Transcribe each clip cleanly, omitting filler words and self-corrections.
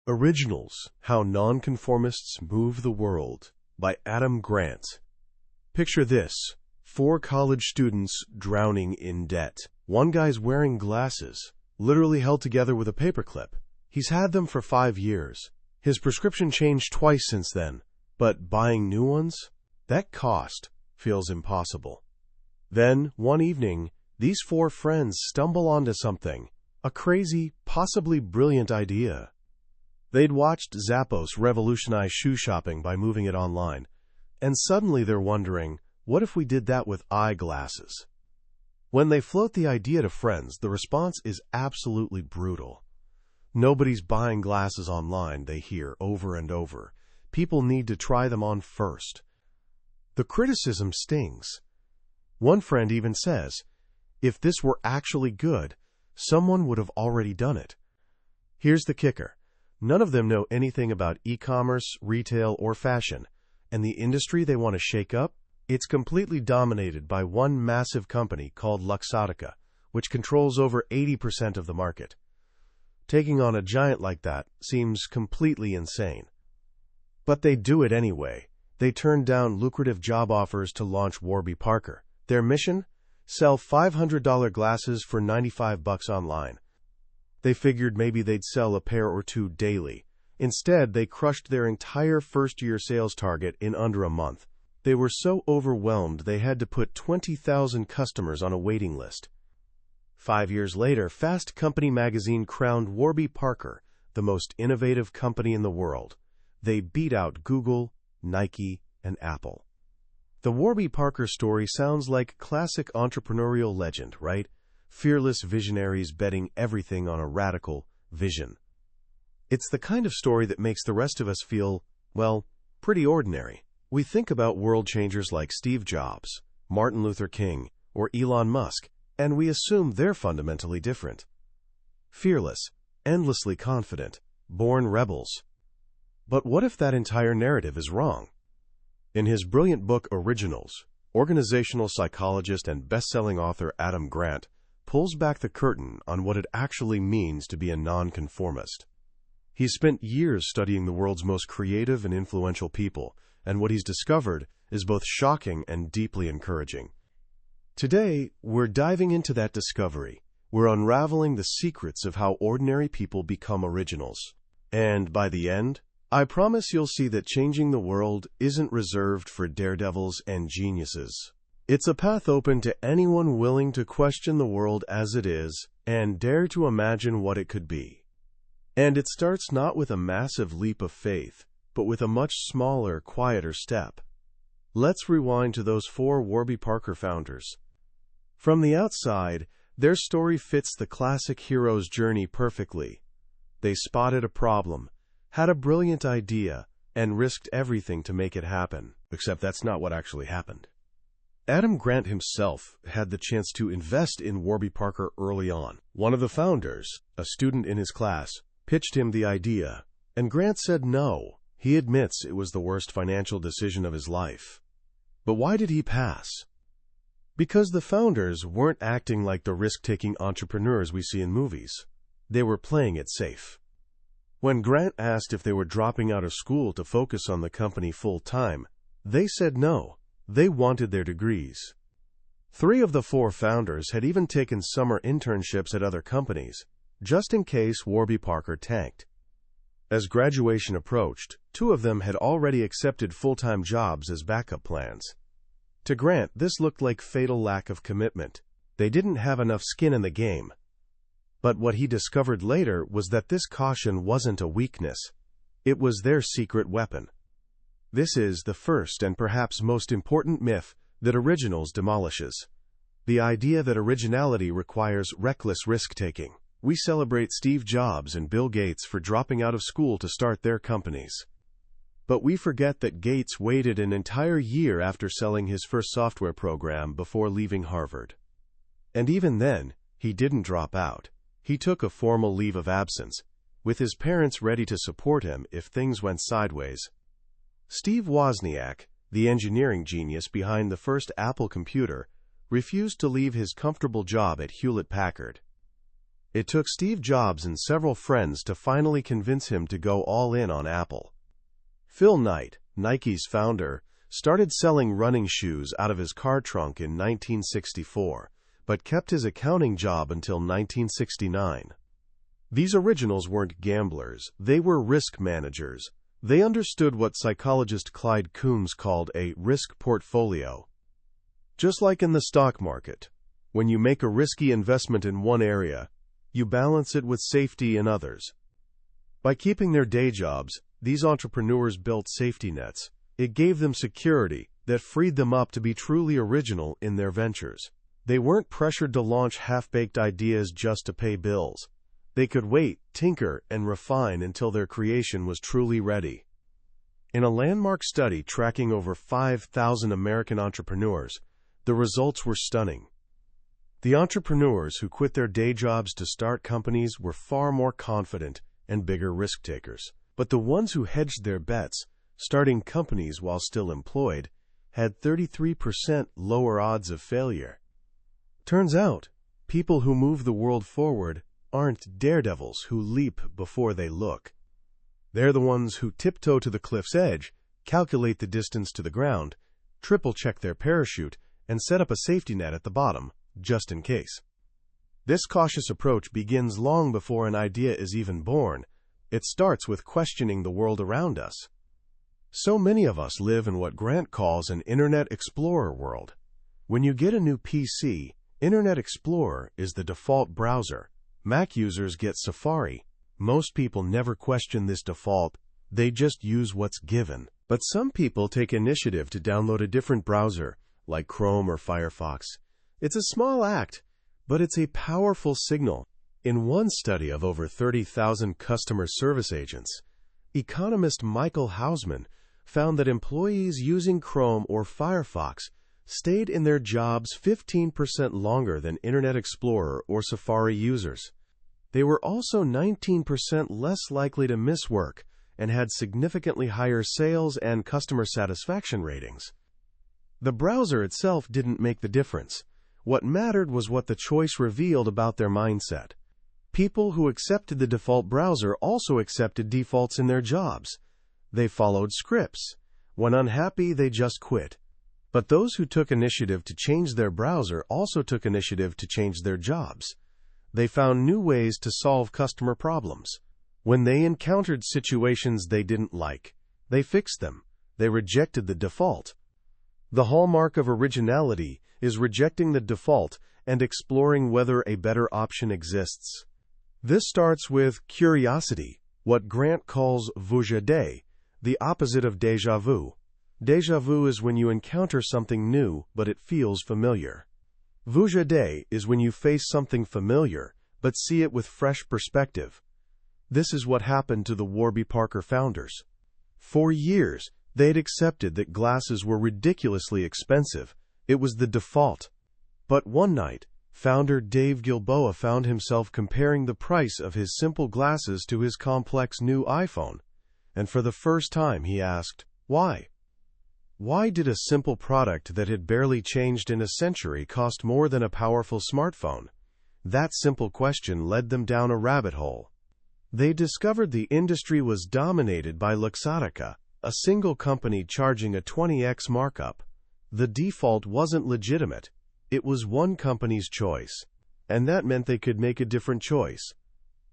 Originals: How Non-Conformists Move the World by Adam Grant. Picture this: 4 college students drowning in debt. One guy's wearing glasses, literally held together with a paperclip. He's had them for 5 years. His prescription changed twice since then, but buying new ones? That cost feels impossible. Then, one evening, these 4 friends stumble onto something, a crazy, possibly brilliant idea. They'd watched Zappos revolutionize shoe shopping by moving it online, and suddenly they're wondering, what if we did that with eyeglasses? When they float the idea to friends, the response is absolutely brutal. Nobody's buying glasses online, they hear over and over. People need to try them on first. The criticism stings. One friend even says, if this were actually good, someone would have already done it. Here's the kicker. None of them know anything about e-commerce, retail, or fashion, and the industry they want to shake up, it's completely dominated by one massive company called Luxottica, which controls over 80% of the market. Taking on a giant like that seems completely insane. But they do it anyway. They turn down lucrative job offers to launch Warby Parker. Their mission? Sell $500 glasses for $95 online. They figured maybe they'd sell a pair or 2 daily. Instead, they crushed their entire first-year sales target in under a month. They were so overwhelmed they had to put 20,000 customers on a waiting list. 5 years later, Fast Company magazine crowned Warby Parker the most innovative company in the world. They beat out Google, Nike, and Apple. The Warby Parker story sounds like classic entrepreneurial legend, right? Fearless visionaries betting everything on a radical vision. It's the kind of story that makes the rest of us feel, well, pretty ordinary. We think about world changers like Steve Jobs, Martin Luther King, or Elon Musk, and we assume they're fundamentally different. Fearless, endlessly confident, born rebels. But what if that entire narrative is wrong? In his brilliant book Originals, organizational psychologist and best-selling author Adam Grant pulls back the curtain on what it actually means to be a nonconformist. He's spent years studying the world's most creative and influential people, and what he's discovered is both shocking and deeply encouraging. Today, we're diving into that discovery. We're unraveling the secrets of how ordinary people become originals. And by the end, I promise you'll see that changing the world isn't reserved for daredevils and geniuses. It's a path open to anyone willing to question the world as it is and dare to imagine what it could be. And it starts not with a massive leap of faith, but with a much smaller, quieter step. Let's rewind to those 4 Warby Parker founders. From the outside, their story fits the classic hero's journey perfectly. They spotted a problem, had a brilliant idea, and risked everything to make it happen. Except that's not what actually happened. Adam Grant himself had the chance to invest in Warby Parker early on. One of the founders, a student in his class, pitched him the idea, and Grant said no. He admits it was the worst financial decision of his life. But why did he pass? Because the founders weren't acting like the risk-taking entrepreneurs we see in movies. They were playing it safe. When Grant asked if they were dropping out of school to focus on the company full-time, they said no. They wanted their degrees. 3 of the 4 founders had even taken summer internships at other companies, just in case Warby Parker tanked. As graduation approached, 2 of them had already accepted full-time jobs as backup plans. To Grant, this looked like fatal lack of commitment. They didn't have enough skin in the game. But what he discovered later was that this caution wasn't a weakness. It was their secret weapon. This is the first and perhaps most important myth that Originals demolishes. The idea that originality requires reckless risk-taking. We celebrate Steve Jobs and Bill Gates for dropping out of school to start their companies. But we forget that Gates waited an entire year after selling his first software program before leaving Harvard. And even then, he didn't drop out. He took a formal leave of absence, with his parents ready to support him if things went sideways. Steve Wozniak, the engineering genius behind the first Apple computer, refused to leave his comfortable job at Hewlett-Packard. It took Steve Jobs and several friends to finally convince him to go all in on Apple. Phil Knight, Nike's founder, started selling running shoes out of his car trunk in 1964, but kept his accounting job until 1969. These originals weren't gamblers, they were risk managers. They understood what psychologist Clyde Coombs called a risk portfolio. Just like in the stock market, when you make a risky investment in one area, you balance it with safety in others. By keeping their day jobs, these entrepreneurs built safety nets. It gave them security that freed them up to be truly original in their ventures. They weren't pressured to launch half-baked ideas just to pay bills. They could wait, tinker, and refine until their creation was truly ready. In a landmark study tracking over 5,000 American entrepreneurs, the results were stunning. The entrepreneurs who quit their day jobs to start companies were far more confident and bigger risk takers. But the ones who hedged their bets, starting companies while still employed, had 33% lower odds of failure. Turns out, people who move the world forward aren't daredevils who leap before they look. They're the ones who tiptoe to the cliff's edge, calculate the distance to the ground, triple-check their parachute, and set up a safety net at the bottom, just in case. This cautious approach begins long before an idea is even born. It starts with questioning the world around us. So many of us live in what Grant calls an Internet Explorer world. When you get a new PC, Internet Explorer is the default browser. Mac users get Safari. Most people never question this default, they just use what's given. But some people take initiative to download a different browser, like Chrome or Firefox. It's a small act, but it's a powerful signal. In one study of over 30,000 customer service agents, economist Michael Hausman found that employees using Chrome or Firefox stayed in their jobs 15% longer than Internet Explorer or Safari users. They were also 19% less likely to miss work and had significantly higher sales and customer satisfaction ratings. The browser itself didn't make the difference. What mattered was what the choice revealed about their mindset. People who accepted the default browser also accepted defaults in their jobs. They followed scripts. When unhappy, they just quit. But those who took initiative to change their browser also took initiative to change their jobs. They found new ways to solve customer problems. When they encountered situations they didn't like, they fixed them. They rejected the default. The hallmark of originality is rejecting the default and exploring whether a better option exists. This starts with curiosity, what Grant calls vuja, the opposite of déjà vu. Déjà vu is when you encounter something new, but it feels familiar. Vuja is when you face something familiar, but see it with fresh perspective. This is what happened to the Warby Parker founders. For years, they'd accepted that glasses were ridiculously expensive. It was the default. But one night, founder Dave Gilboa found himself comparing the price of his simple glasses to his complex new iPhone. And for the first time, he asked, why? Why did a simple product that had barely changed in a century cost more than a powerful smartphone? That simple question led them down a rabbit hole. They discovered the industry was dominated by Luxottica, a single company charging a 20x markup. The default wasn't legitimate. It was one company's choice. And that meant they could make a different choice.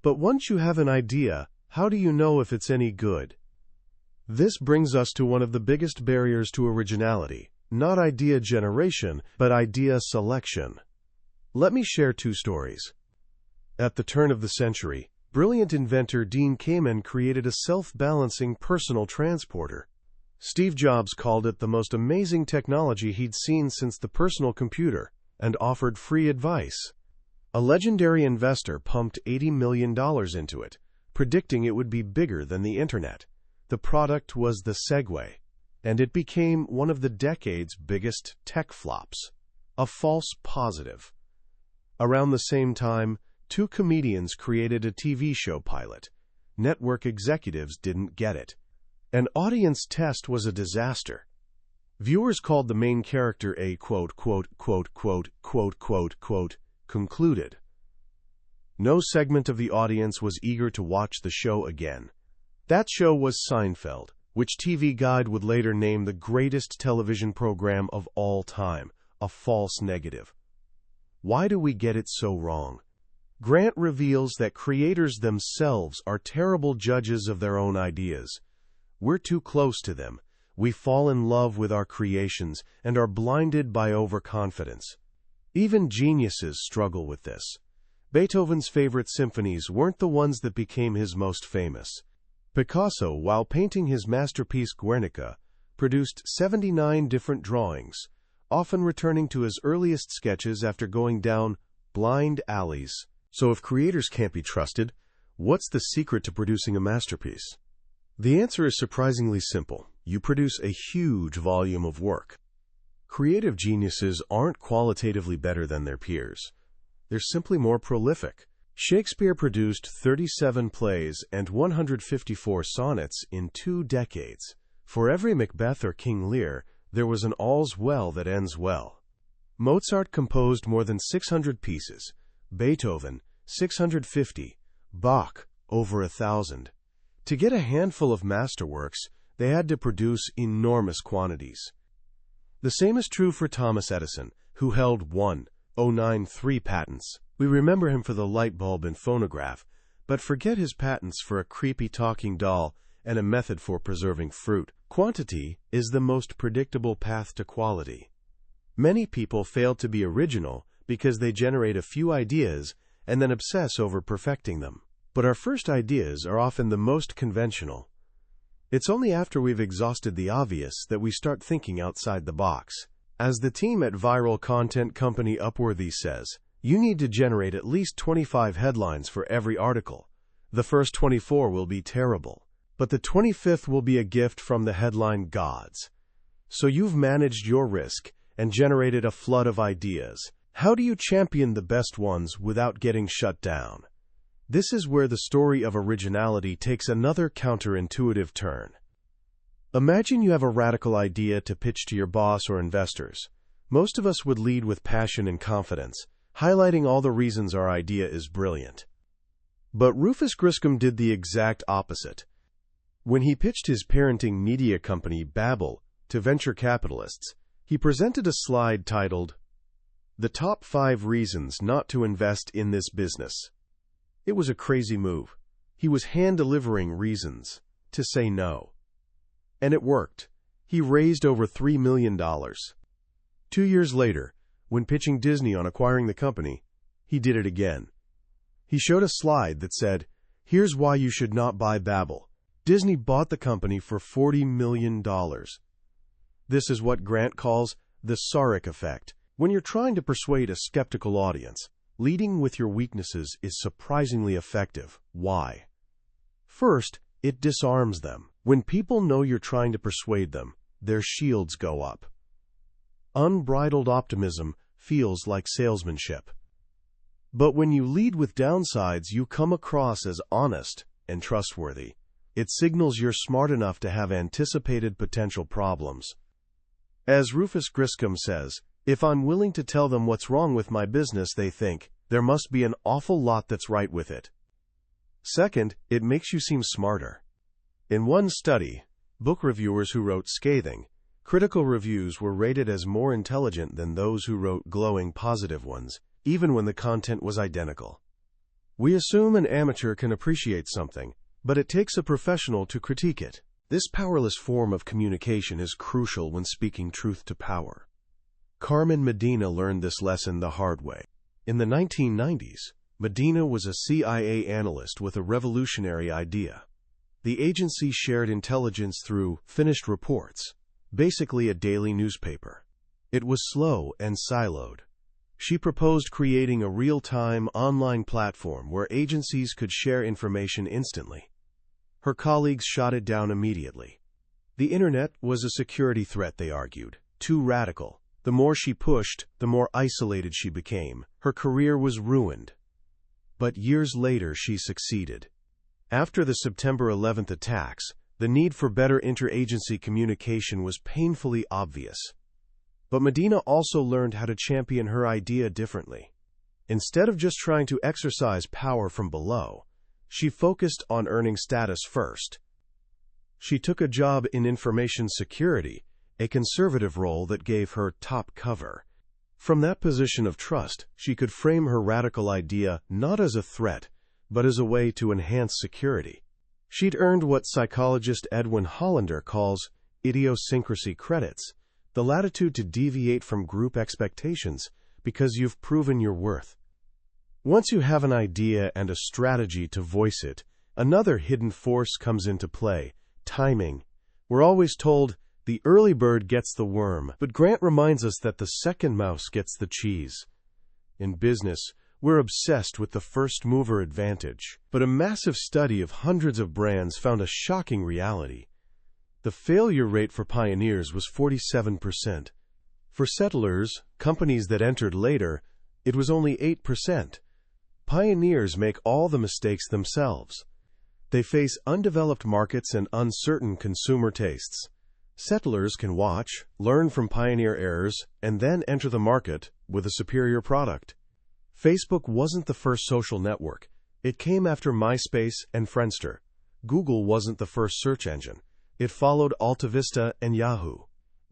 But once you have an idea, how do you know if it's any good? This brings us to one of the biggest barriers to originality, not idea generation, but idea selection. Let me share two stories. At the turn of the century, brilliant inventor Dean Kamen created a self-balancing personal transporter. Steve Jobs called it the most amazing technology he'd seen since the personal computer, and offered free advice. A legendary investor pumped $80 million into it, predicting it would be bigger than the internet. The product was the Segway, and it became one of the decade's biggest tech flops. A false positive. Around the same time, two comedians created a TV show pilot. Network executives didn't get it. An audience test was a disaster. Viewers called the main character a concluded. No segment of the audience was eager to watch the show again. That show was Seinfeld, which TV Guide would later name the greatest television program of all time, a false negative. Why do we get it so wrong? Grant reveals that creators themselves are terrible judges of their own ideas. We're too close to them. We fall in love with our creations and are blinded by overconfidence. Even geniuses struggle with this. Beethoven's favorite symphonies weren't the ones that became his most famous. Picasso, while painting his masterpiece Guernica, produced 79 different drawings, often returning to his earliest sketches after going down blind alleys. So if creators can't be trusted, what's the secret to producing a masterpiece? The answer is surprisingly simple. You produce a huge volume of work. Creative geniuses aren't qualitatively better than their peers. They're simply more prolific. Shakespeare produced 37 plays and 154 sonnets in 2 decades. For every Macbeth or King Lear, there was an all's well that ends well. Mozart composed more than 600 pieces, Beethoven 650, Bach over 1,000. To get a handful of masterworks, they had to produce enormous quantities. The same is true for Thomas Edison, who held 1,093 patents. We remember him for the light bulb and phonograph, but forget his patents for a creepy talking doll and a method for preserving fruit. Quantity is the most predictable path to quality. Many people fail to be original because they generate a few ideas and then obsess over perfecting them. But our first ideas are often the most conventional. It's only after we've exhausted the obvious that we start thinking outside the box. As the team at viral content company Upworthy says, you need to generate at least 25 headlines for every article. The first 24 will be terrible, but the 25th will be a gift from the headline gods. So you've managed your risk and generated a flood of ideas. How do you champion the best ones without getting shut down? This is where the story of originality takes another counterintuitive turn. Imagine you have a radical idea to pitch to your boss or investors. Most of us would lead with passion and confidence, highlighting all the reasons our idea is brilliant. But Rufus Griscom did the exact opposite. When he pitched his parenting media company, Babbel, to venture capitalists, he presented a slide titled, "The Top 5 Reasons Not to Invest in This Business." It was a crazy move. He was hand-delivering reasons to say no. And it worked. He raised over $3 million. 2 years later, when pitching Disney on acquiring the company, he did it again. He showed a slide that said, "Here's why you should not buy Babbel." Disney bought the company for $40 million. This is what Grant calls the Sarek effect. When you're trying to persuade a skeptical audience, leading with your weaknesses is surprisingly effective. Why? First, it disarms them. When people know you're trying to persuade them, their shields go up. Unbridled optimism feels like salesmanship. But when you lead with downsides, you come across as honest and trustworthy. It signals you're smart enough to have anticipated potential problems. As Rufus Griscom says, if I'm willing to tell them what's wrong with my business, they think, there must be an awful lot that's right with it. Second, it makes you seem smarter. In one study, book reviewers who wrote scathing, critical reviews were rated as more intelligent than those who wrote glowing positive ones, even when the content was identical. We assume an amateur can appreciate something, but it takes a professional to critique it. This powerless form of communication is crucial when speaking truth to power. Carmen Medina learned this lesson the hard way. In the 1990s, Medina was a CIA analyst with a revolutionary idea. The agency shared intelligence through finished reports, basically a daily newspaper. It was slow and siloed. She proposed creating a real-time online platform where agencies could share information instantly. Her colleagues shot it down immediately. The internet was a security threat, they argued, too radical. The more she pushed, the more isolated she became. Her career was ruined. But years later, she succeeded. After the September 11th attacks, the need for better interagency communication was painfully obvious. But Medina also learned how to champion her idea differently. Instead of just trying to exercise power from below, she focused on earning status first. She took a job in information security, a conservative role that gave her top cover. From that position of trust, she could frame her radical idea not as a threat, but as a way to enhance security. She'd earned what psychologist Edwin Hollander calls idiosyncrasy credits, the latitude to deviate from group expectations because you've proven your worth. Once you have an idea and a strategy to voice it, another hidden force comes into play: timing. We're always told, the early bird gets the worm, but Grant reminds us that the second mouse gets the cheese. In business, we're obsessed with the first mover advantage, but a massive study of hundreds of brands found a shocking reality. The failure rate for pioneers was 47%. For settlers, companies that entered later, it was only 8%. Pioneers make all the mistakes themselves. They face undeveloped markets and uncertain consumer tastes. Settlers can watch, learn from pioneer errors, and then enter the market with a superior product. Facebook wasn't the first social network. It came after MySpace and Friendster. Google wasn't the first search engine. It followed AltaVista and Yahoo.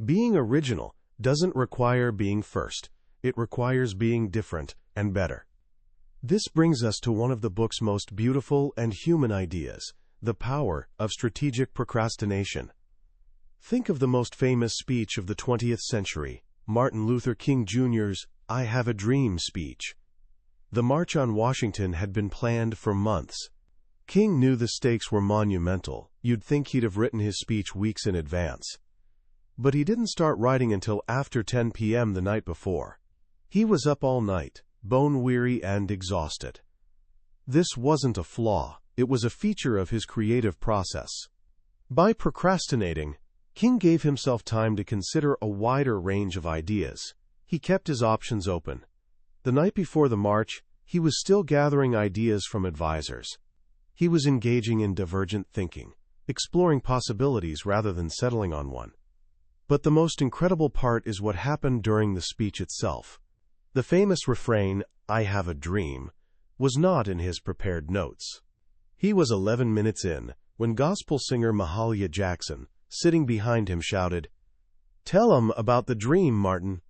Being original doesn't require being first. It requires being different and better. This brings us to one of the book's most beautiful and human ideas: the power of strategic procrastination. Think of the most famous speech of the 20th century, Martin Luther King Jr.'s "I Have a Dream" speech. The March on Washington had been planned for months. King knew the stakes were monumental. You'd think he'd have written his speech weeks in advance. But he didn't start writing until after 10 p.m. the night before. He was up all night, bone-weary and exhausted. This wasn't a flaw. It was a feature of his creative process. By procrastinating, King gave himself time to consider a wider range of ideas. He kept his options open. The night before the march, he was still gathering ideas from advisors. He was engaging in divergent thinking, exploring possibilities rather than settling on one. But the most incredible part is what happened during the speech itself. The famous refrain, "I have a dream," was not in his prepared notes. He was 11 minutes in when gospel singer Mahalia Jackson, sitting behind him, shouted, "Tell 'em about the dream, Martin."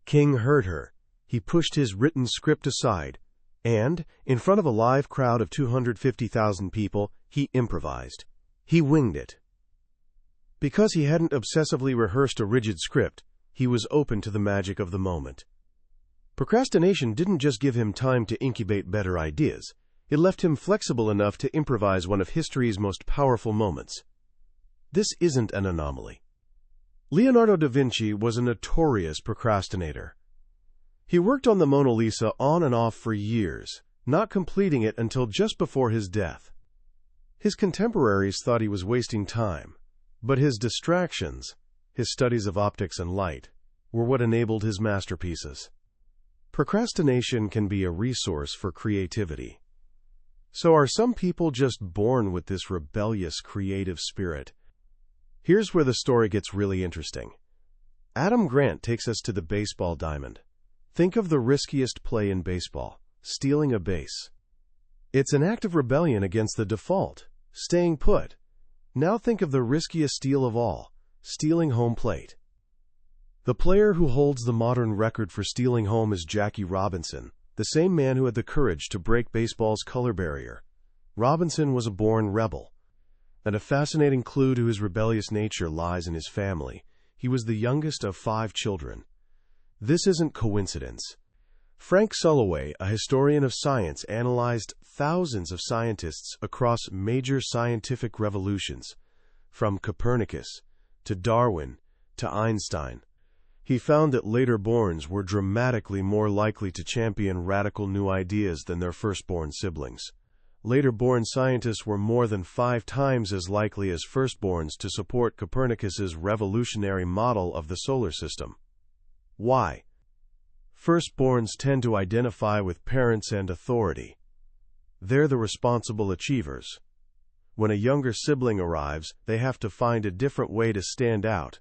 King heard her. He pushed his written script aside, and, in front of a live crowd of 250,000 people, he improvised. He winged it. Because he hadn't obsessively rehearsed a rigid script, he was open to the magic of the moment. Procrastination didn't just give him time to incubate better ideas. It left him flexible enough to improvise one of history's most powerful moments. This isn't an anomaly. Leonardo da Vinci was a notorious procrastinator. He worked on the Mona Lisa on and off for years, not completing it until just before his death. His contemporaries thought he was wasting time, but his distractions, his studies of optics and light, were what enabled his masterpieces. Procrastination can be a resource for creativity. So are some people just born with this rebellious creative spirit? Here's where the story gets really interesting. Adam Grant takes us to the baseball diamond. Think of the riskiest play in baseball, stealing a base. It's an act of rebellion against the default, staying put. Now think of the riskiest steal of all, stealing home plate. The player who holds the modern record for stealing home is Jackie Robinson, the same man who had the courage to break baseball's color barrier. Robinson was a born rebel. And a fascinating clue to his rebellious nature lies in his family. He was the youngest of 5 children. This isn't coincidence. Frank Sulloway, a historian of science, analyzed thousands of scientists across major scientific revolutions, from Copernicus to Darwin to Einstein. He found that later-borns were dramatically more likely to champion radical new ideas than their firstborn siblings. Later-born scientists were more than 5 times as likely as firstborns to support Copernicus's revolutionary model of the solar system. Why? Firstborns tend to identify with parents and authority. They're the responsible achievers. When a younger sibling arrives, they have to find a different way to stand out.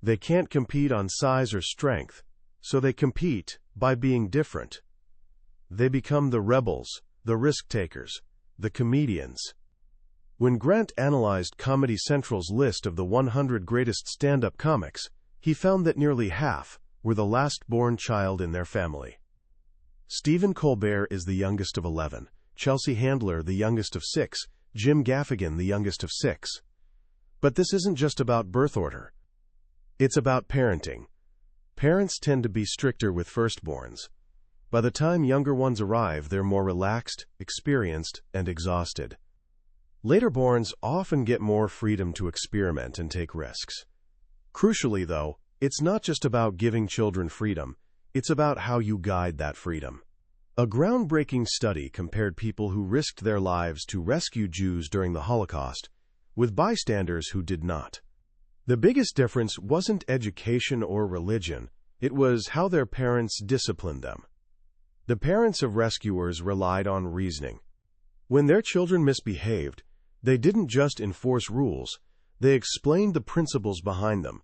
They can't compete on size or strength, so they compete by being different. They become the rebels, the risk-takers, the comedians. When Grant analyzed Comedy Central's list of the 100 greatest stand-up comics, he found that nearly half were the last-born child in their family. Stephen Colbert is the youngest of 11, Chelsea Handler the youngest of 6, Jim Gaffigan the youngest of 6. But this isn't just about birth order. It's about parenting. Parents tend to be stricter with firstborns. By the time younger ones arrive, they're more relaxed, experienced, and exhausted. Laterborns often get more freedom to experiment and take risks. Crucially, though, it's not just about giving children freedom, it's about how you guide that freedom. A groundbreaking study compared people who risked their lives to rescue Jews during the Holocaust with bystanders who did not. The biggest difference wasn't education or religion, it was how their parents disciplined them. The parents of rescuers relied on reasoning. When their children misbehaved, they didn't just enforce rules, they explained the principles behind them.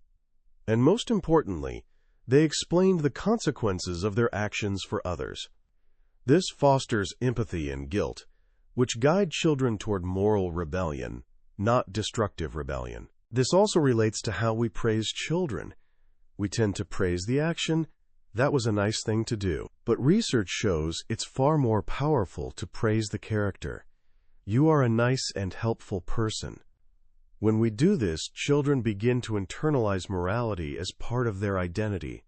And most importantly, they explained the consequences of their actions for others. This fosters empathy and guilt, which guide children toward moral rebellion, not destructive rebellion. This also relates to how we praise children. We tend to praise the action, that was a nice thing to do. But research shows it's far more powerful to praise the character. You are a nice and helpful person. When we do this, children begin to internalize morality as part of their identity.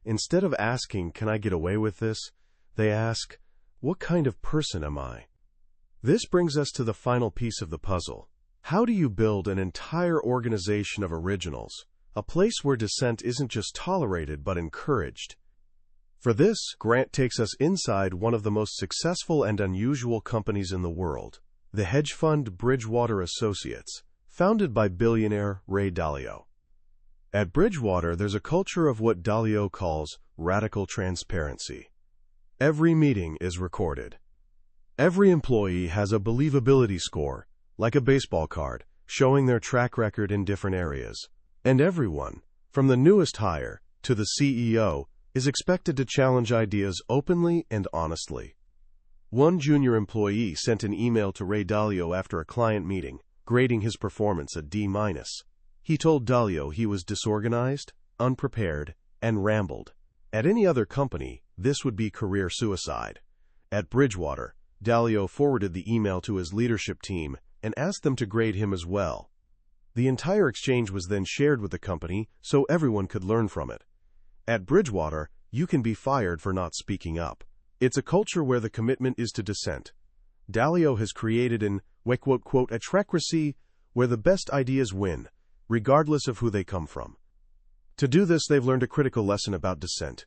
Instead of asking, "Can I get away with this?" they ask, "What kind of person am I?" This brings us to the final piece of the puzzle. How do you build an entire organization of originals, a place where dissent isn't just tolerated but encouraged? For this, Grant takes us inside one of the most successful and unusual companies in the world, the hedge fund Bridgewater Associates, founded by billionaire Ray Dalio. At Bridgewater, there's a culture of what Dalio calls radical transparency. Every meeting is recorded. Every employee has a believability score, like a baseball card, showing their track record in different areas. And everyone, from the newest hire to the CEO, is expected to challenge ideas openly and honestly. One junior employee sent an email to Ray Dalio after a client meeting, grading his performance a D-. He told Dalio he was disorganized, unprepared, and rambled. At any other company, this would be career suicide. At Bridgewater, Dalio forwarded the email to his leadership team and asked them to grade him as well. The entire exchange was then shared with the company so everyone could learn from it. At Bridgewater, you can be fired for not speaking up. It's a culture where the commitment is to dissent. Dalio has created an "attracracy" where the best ideas win, regardless of who they come from. To do this, they've learned a critical lesson about dissent.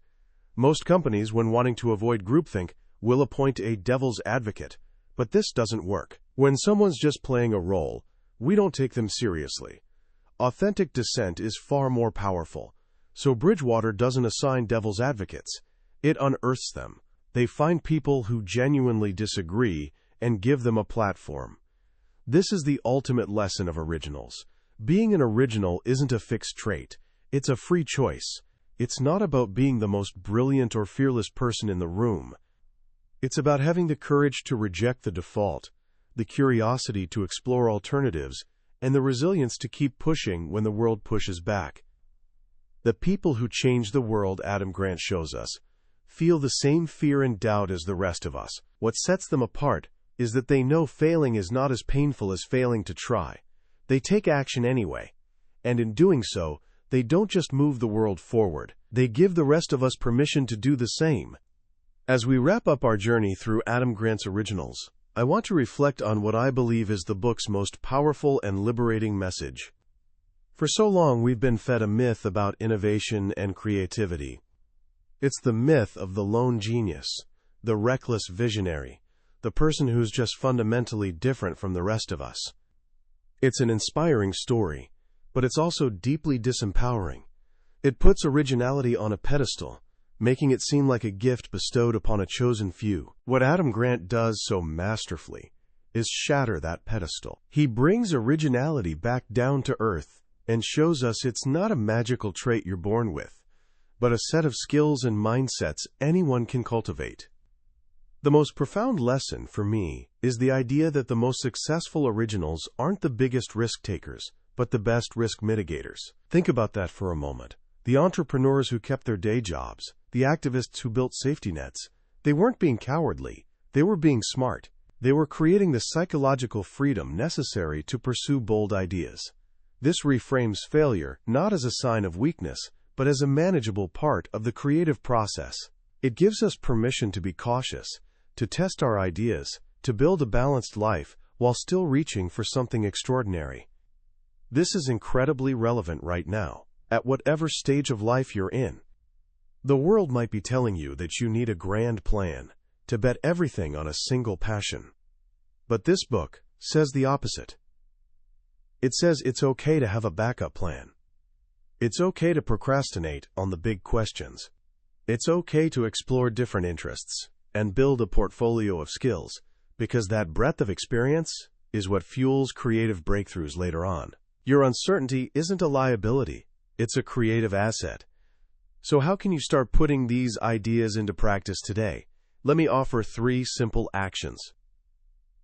Most companies, when wanting to avoid groupthink, will appoint a devil's advocate, but this doesn't work. When someone's just playing a role, we don't take them seriously. Authentic dissent is far more powerful. So Bridgewater doesn't assign devil's advocates. It unearths them. They find people who genuinely disagree and give them a platform. This is the ultimate lesson of originals. Being an original isn't a fixed trait. It's a free choice. It's not about being the most brilliant or fearless person in the room. It's about having the courage to reject the default, the curiosity to explore alternatives, and the resilience to keep pushing when the world pushes back. The people who change the world, Adam Grant shows us, feel the same fear and doubt as the rest of us. What sets them apart is that they know failing is not as painful as failing to try. They take action anyway. And in doing so, they don't just move the world forward, they give the rest of us permission to do the same. As we wrap up our journey through Adam Grant's originals, I want to reflect on what I believe is the book's most powerful and liberating message. For so long, we've been fed a myth about innovation and creativity. It's the myth of the lone genius, the reckless visionary, the person who's just fundamentally different from the rest of us. It's an inspiring story, but it's also deeply disempowering. It puts originality on a pedestal, making it seem like a gift bestowed upon a chosen few. What Adam Grant does so masterfully is shatter that pedestal. He brings originality back down to earth and shows us it's not a magical trait you're born with, but a set of skills and mindsets anyone can cultivate. The most profound lesson for me is the idea that the most successful originals aren't the biggest risk takers, but the best risk mitigators. Think about that for a moment. The entrepreneurs who kept their day jobs, the activists who built safety nets, they weren't being cowardly, they were being smart. They were creating the psychological freedom necessary to pursue bold ideas. This reframes failure not as a sign of weakness, but as a manageable part of the creative process. It gives us permission to be cautious, to test our ideas, to build a balanced life while still reaching for something extraordinary. This is incredibly relevant right now, at whatever stage of life you're in. The world might be telling you that you need a grand plan, to bet everything on a single passion. But this book says the opposite. It says it's okay to have a backup plan. It's okay to procrastinate on the big questions. It's okay to explore different interests and build a portfolio of skills, because that breadth of experience is what fuels creative breakthroughs later on. Your uncertainty isn't a liability, it's a creative asset. So how can you start putting these ideas into practice today? Let me offer 3 simple actions.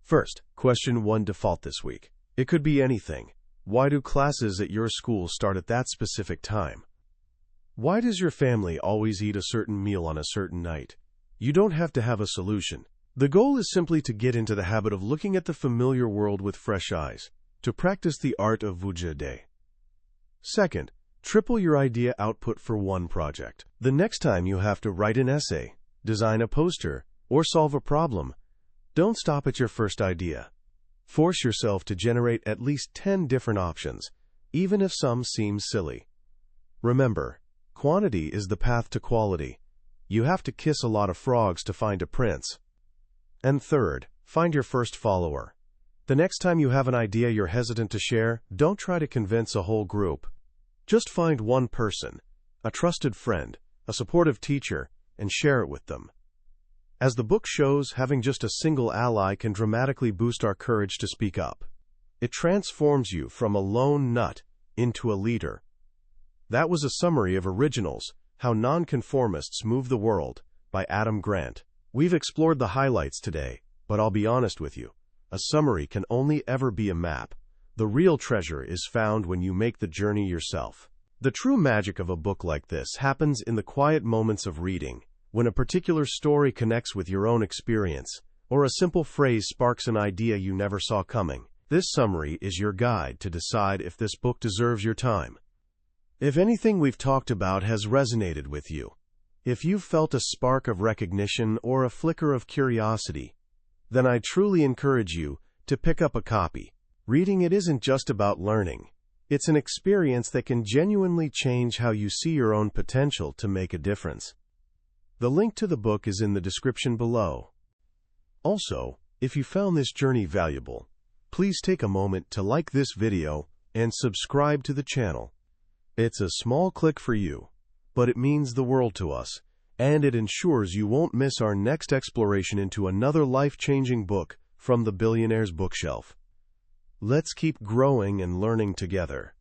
First, question 1 default this week. It could be anything. Why do classes at your school start at that specific time? Why does your family always eat a certain meal on a certain night? You don't have to have a solution. The goal is simply to get into the habit of looking at the familiar world with fresh eyes, to practice the art of vuja day. Second, triple your idea output for one project. The next time you have to write an essay, design a poster, or solve a problem, don't stop at your first idea. Force yourself to generate at least 10 different options, even if some seem silly. Remember, quantity is the path to quality. You have to kiss a lot of frogs to find a prince. And third, find your first follower. The next time you have an idea you're hesitant to share, don't try to convince a whole group. Just find one person, a trusted friend, a supportive teacher, and share it with them. As the book shows, having just a single ally can dramatically boost our courage to speak up. It transforms you from a lone nut into a leader. That was a summary of Originals, How Non-Conformists Move the World, by Adam Grant. We've explored the highlights today, but I'll be honest with you. A summary can only ever be a map. The real treasure is found when you make the journey yourself. The true magic of a book like this happens in the quiet moments of reading, when a particular story connects with your own experience, or a simple phrase sparks an idea you never saw coming. This summary is your guide to decide if this book deserves your time. If anything we've talked about has resonated with you, if you've felt a spark of recognition or a flicker of curiosity, then I truly encourage you to pick up a copy. Reading it isn't just about learning. It's an experience that can genuinely change how you see your own potential to make a difference. The link to the book is in the description below. Also, if you found this journey valuable, please take a moment to like this video and subscribe to the channel. It's a small click for you, but it means the world to us, and it ensures you won't miss our next exploration into another life-changing book from the billionaire's bookshelf. Let's keep growing and learning together.